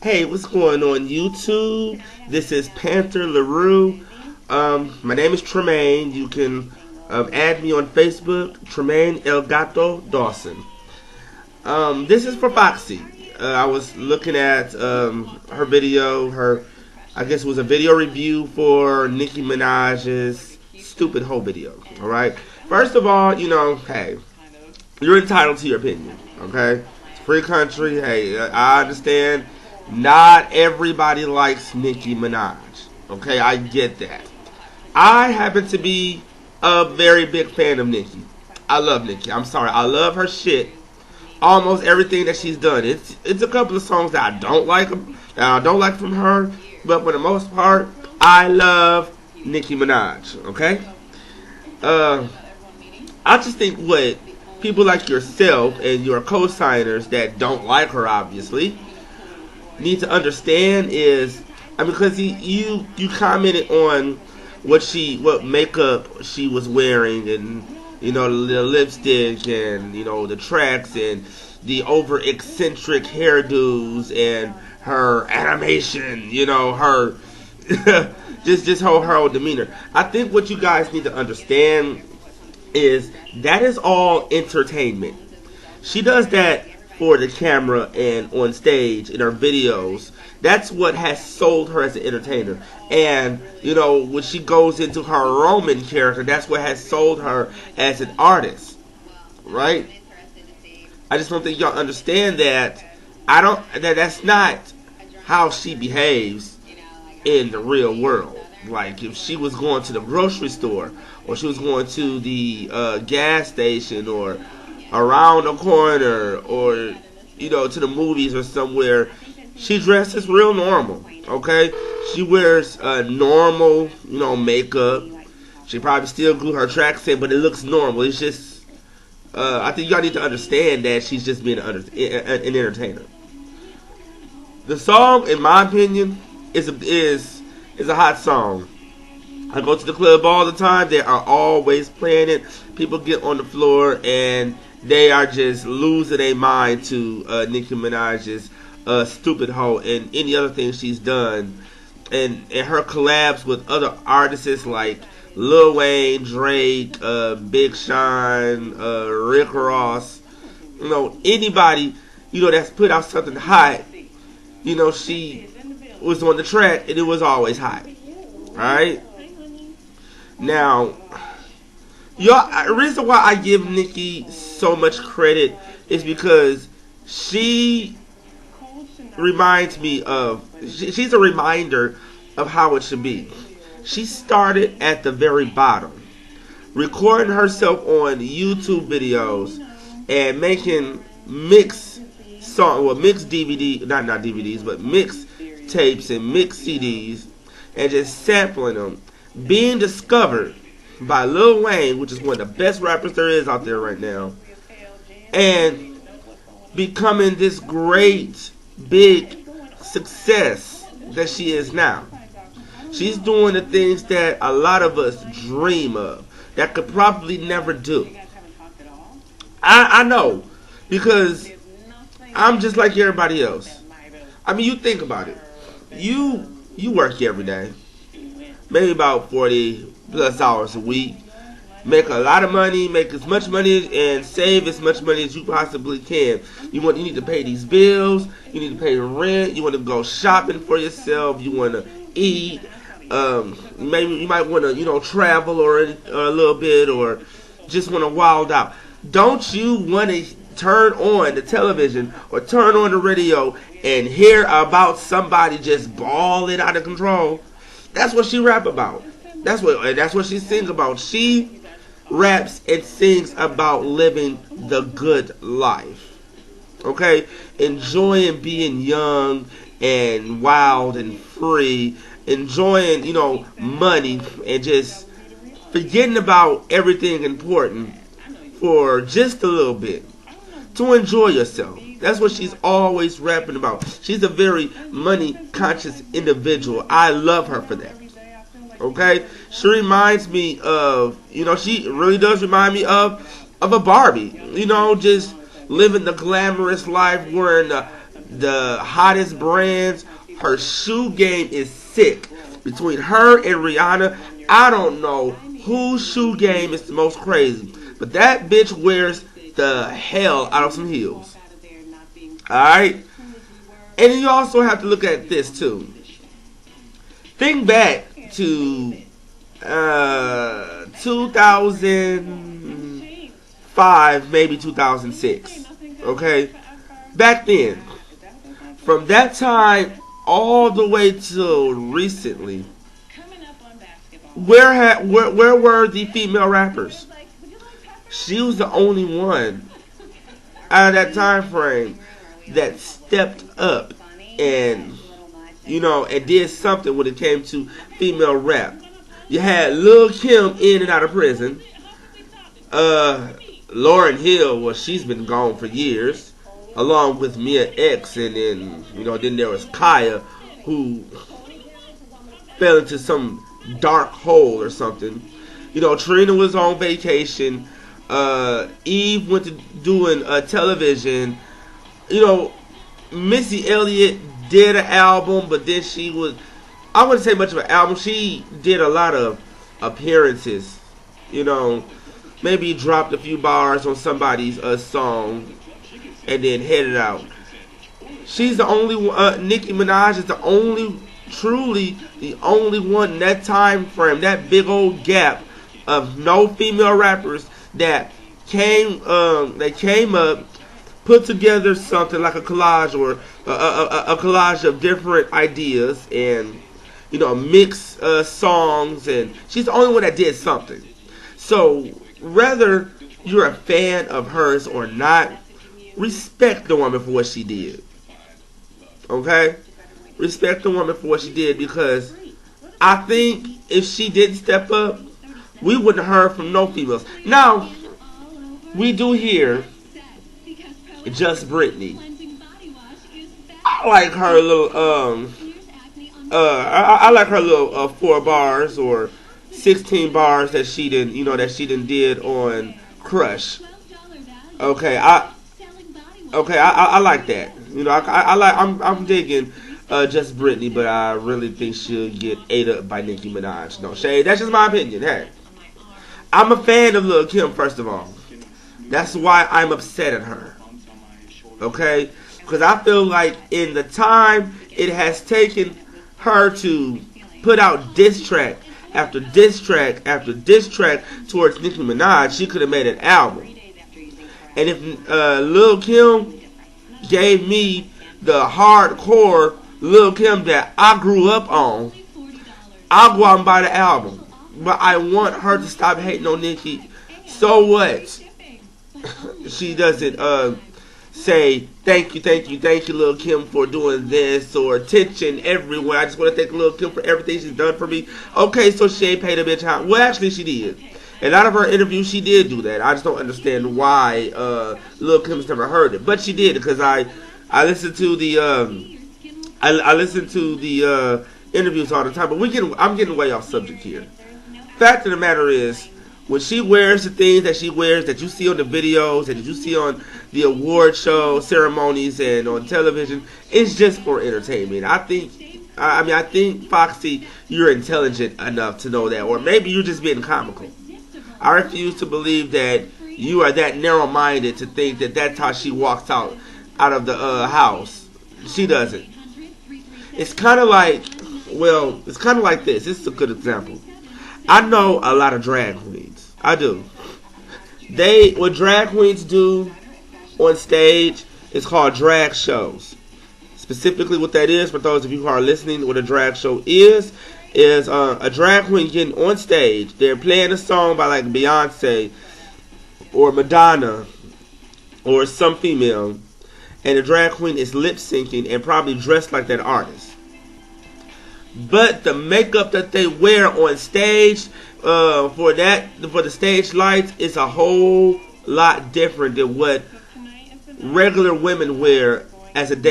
Hey, what's going on YouTube? This is Panther LaRue. My name is Tremaine. You can add me on Facebook, Tremaine El Gato Dawson. This is for Foxie. I was looking at her video. I guess it was a video review for Nicki Minaj's Stupid Hoe video. All right. First of all, hey, you're entitled to your opinion. Okay, it's a free country. Hey, I understand. Not everybody likes Nicki Minaj. Okay, I get that. I happen to be a very big fan of Nicki. I love Nicki. I'm sorry, I love her shit. Almost everything that she's done. It's a couple of songs that I don't like from her, but for the most part, I love Nicki Minaj. Okay. Uh, I just think what people like yourself and your co-signers that don't like her, obviously, need to understand is, I mean, because you commented on what makeup she was wearing, and the lipstick, and the tracks, and the over eccentric hairdos, and her animation, her just her whole demeanor. I think what you guys need to understand is that is all entertainment. She does that for the camera and on stage in her videos. That's what has sold her as an entertainer. And, when she goes into her Roman character, that's what has sold her as an artist. Right? I just don't think y'all understand that. That's not how she behaves in the real world. Like, if she was going to the grocery store, or she was going to the gas station, or around the corner, or to the movies or somewhere, she dresses real normal. Okay, she wears normal makeup. She probably still glue her tracks in, but it looks normal. It's just I think y'all need to understand that she's just being an entertainer. The song, in my opinion, is a hot song. I go to the club all the time. They are always playing it. People get on the floor and they are just losing their mind to Nicki Minaj's Stupid Hoe and any other thing she's done. And her collabs with other artists like Lil Wayne, Drake, Big Sean, Rick Ross. Anybody, that's put out something hot, she was on the track and it was always hot. Alright? Now, the reason why I give Nicki so much credit is because she reminds me of, she's a reminder of how it should be. She started at the very bottom, recording herself on YouTube videos and making mixed DVD, not DVDs, but mixed tapes and mixed CDs, and just sampling them, being discovered by Lil Wayne, which is one of the best rappers there is out there right now, and becoming this great big success that she is now. She's doing the things that a lot of us dream of, that could probably never do. I know, because I'm just like everybody else. I mean, you think about it. You work every day, maybe about 40 plus hours a week. Make a lot of money, make as much money, and save as much money as you possibly can. You need to pay these bills. You need to pay rent. You want to go shopping for yourself. You want to eat. Maybe you might want to travel or a little bit, or just want to wild out. Don't you want to turn on the television or turn on the radio and hear about somebody just balling out of control? That's what she rap about. That's what she sings about. She raps and sings about living the good life. Okay? Enjoying being young and wild and free. Enjoying, money, and just forgetting about everything important for just a little bit. To enjoy yourself. That's what she's always rapping about. She's a very money conscious individual. I love her for that. Okay? She reminds me of, she really does remind me of a Barbie. Just living the glamorous life, wearing the the hottest brands. Her shoe game is sick. Between her and Rihanna, I don't know whose shoe game is the most crazy. But that bitch wears the hell out of some heels. Alright? And then you also have to look at this too. Think back to 2005, maybe 2006. Okay? Back then. From that time all the way till recently, where were the female rappers? She was the only one out of that time frame that stepped up and and did something when it came to female rap. You had Lil' Kim in and out of prison. Lauryn Hill, well, she's been gone for years, along with Mia X, and then then there was Kaya, who fell into some dark hole or something. Trina was on vacation. Eve went to doing television. Missy Elliott did an album, but then I wouldn't say much of an album. She did a lot of appearances. Maybe dropped a few bars on somebody's song and then headed out. She's the only one. Nicki Minaj is truly the only one in that time frame, that big old gap of no female rappers that came up, put together something like a collage or a collage of different ideas and mix songs, and she's the only one that did something. So whether you're a fan of hers or not, respect the woman for what she did. Okay? Respect the woman for what she did, because I think if she didn't step up, we wouldn't have heard from no females. Now, we do hear Just Brittany. I like her little I like her little 4 bars or 16 bars that she did on Crush. Okay, I like that. I'm digging Just Brittany, but I really think she'll get ate up by Nicki Minaj. No shade. That's just my opinion. Hey, I'm a fan of Lil' Kim, first of all. That's why I'm upset at her. Okay? Because I feel like in the time it has taken her to put out diss track after diss track after diss track towards Nicki Minaj, she could have made an album. And if Lil' Kim gave me the hardcore Lil' Kim that I grew up on, I'll go out and buy the album. But I want her to stop hating on Nicki. So what? She doesn't say thank you, Lil' Kim, for doing this, or attention everyone. I just want to thank Lil' Kim for everything she's done for me. Okay, so she ain't paid a bitch out. Well, actually, she did. And out of her interview, she did do that. I just don't understand why Lil' Kim's never heard it, but she did, because I listen to the I listen to the interviews all the time. But I'm getting way off subject here. Fact of the matter is, when she wears the things that she wears, that you see on the videos, that you see on the award show ceremonies and on television, it's just for entertainment. I think Foxy, you're intelligent enough to know that, or maybe you're just being comical. I refuse to believe that you are that narrow-minded to think that that's how she walks out of the house. She doesn't. It's kind of like this. This is a good example. I know a lot of drag queens. I do. What drag queens do on stage is called drag shows. Specifically what that is, for those of you who are listening, what a drag show is a drag queen getting on stage. They're playing a song by like Beyonce or Madonna or some female, and the drag queen is lip syncing and probably dressed like that artist. But the makeup that they wear on stage for the stage lights is a whole lot different than what regular women wear as a on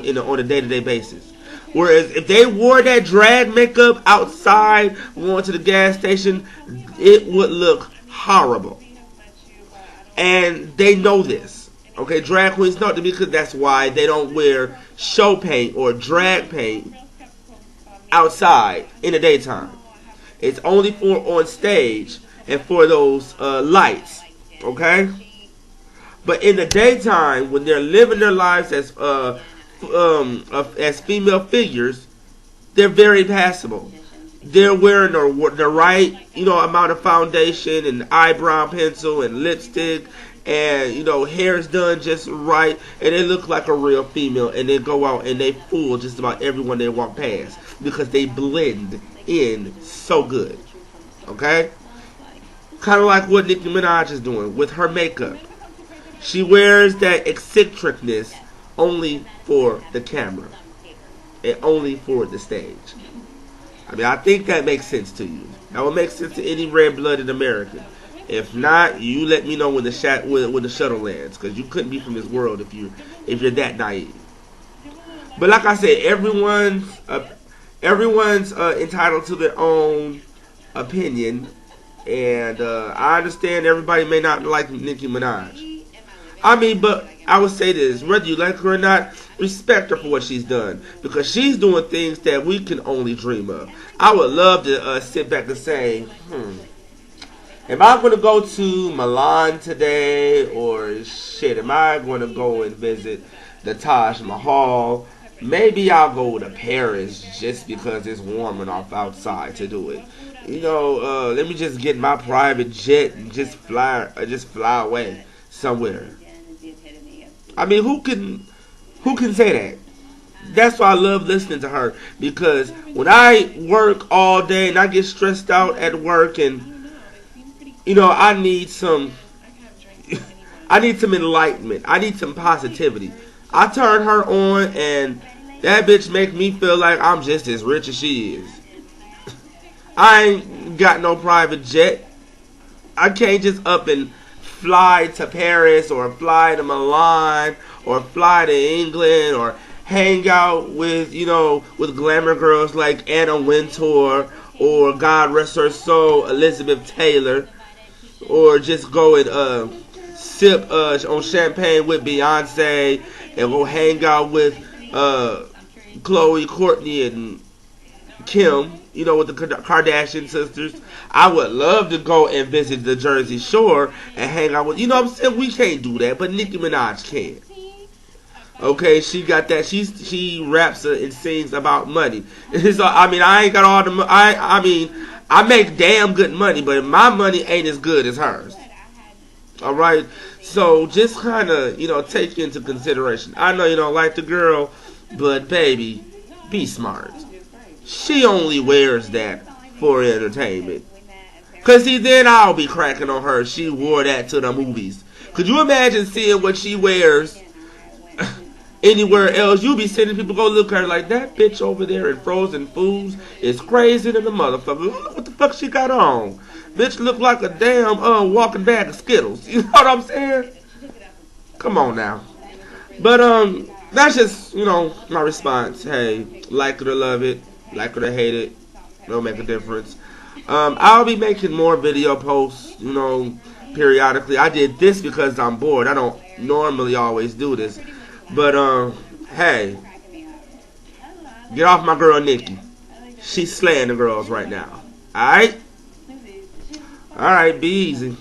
a day-to-day basis. Whereas if they wore that drag makeup outside going to the gas station, it would look horrible. And they know this. Okay, drag queens don't, because that's why they don't wear show paint or drag paint outside in the daytime. It's only for on stage and for those lights. Okay? But in the daytime, when they're living their lives as female figures, they're very passable. They're wearing the right, amount of foundation and eyebrow pencil and lipstick, and hair's done just right, and they look like a real female, and they go out and they fool just about everyone they walk past because they blend in so good. Okay? Kind of like what Nicki Minaj is doing with her makeup. She wears that eccentricness only for the camera and only for the stage. I mean, I think that makes sense to you. That would make sense to any red-blooded American. If not, you let me know when the shuttle lands, because you couldn't be from this world if you're that naive. But like I said, everyone's entitled to their own opinion, and I understand everybody may not like Nicki Minaj. I mean, but I would say this, whether you like her or not, respect her for what she's done, because she's doing things that we can only dream of. I would love to sit back and say, am I going to go to Milan today, or shit, am I going to go and visit the Taj Mahal? Maybe I'll go to Paris just because it's warm enough outside to do it. Let me just get my private jet and just fly away somewhere. I mean, who can say that? That's why I love listening to her, because when I work all day and I get stressed out at work, and I need some enlightenment. I need some positivity. I turn her on, and that bitch make me feel like I'm just as rich as she is. I ain't got no private jet. I can't just up and fly to Paris or fly to Milan or fly to England or hang out with glamour girls like Anna Wintour or, God rest her soul, Elizabeth Taylor, or just go and sip on champagne with Beyonce and go hang out with Khloe, Courtney, and Kim, with the Kardashian sisters. I would love to go and visit the Jersey Shore and hang out with, what I'm saying? We can't do that, but Nicki Minaj can. Okay, she got that. She raps and sings about money. So, I mean, I ain't got all the. I make damn good money, but my money ain't as good as hers. All right, so just kind of take into consideration. I know you don't like the girl, but baby, be smart. She only wears that for entertainment. Cause see, then I'll be cracking on her. She wore that to the movies. Could you imagine seeing what she wears anywhere else? You be sending people go look at her like, that bitch over there in Frozen Foods is crazy than the motherfucker. Look what the fuck she got on. Bitch look like a damn walking bag of Skittles. You know what I'm saying? Come on now. But that's just my response. Hey, like it or love it, like it or hate it, don't make a difference. I'll be making more video posts, periodically. I did this because I'm bored. I don't normally always do this. But, hey, get off my girl Nikki. She's slaying the girls right now. Alright? Alright, be easy.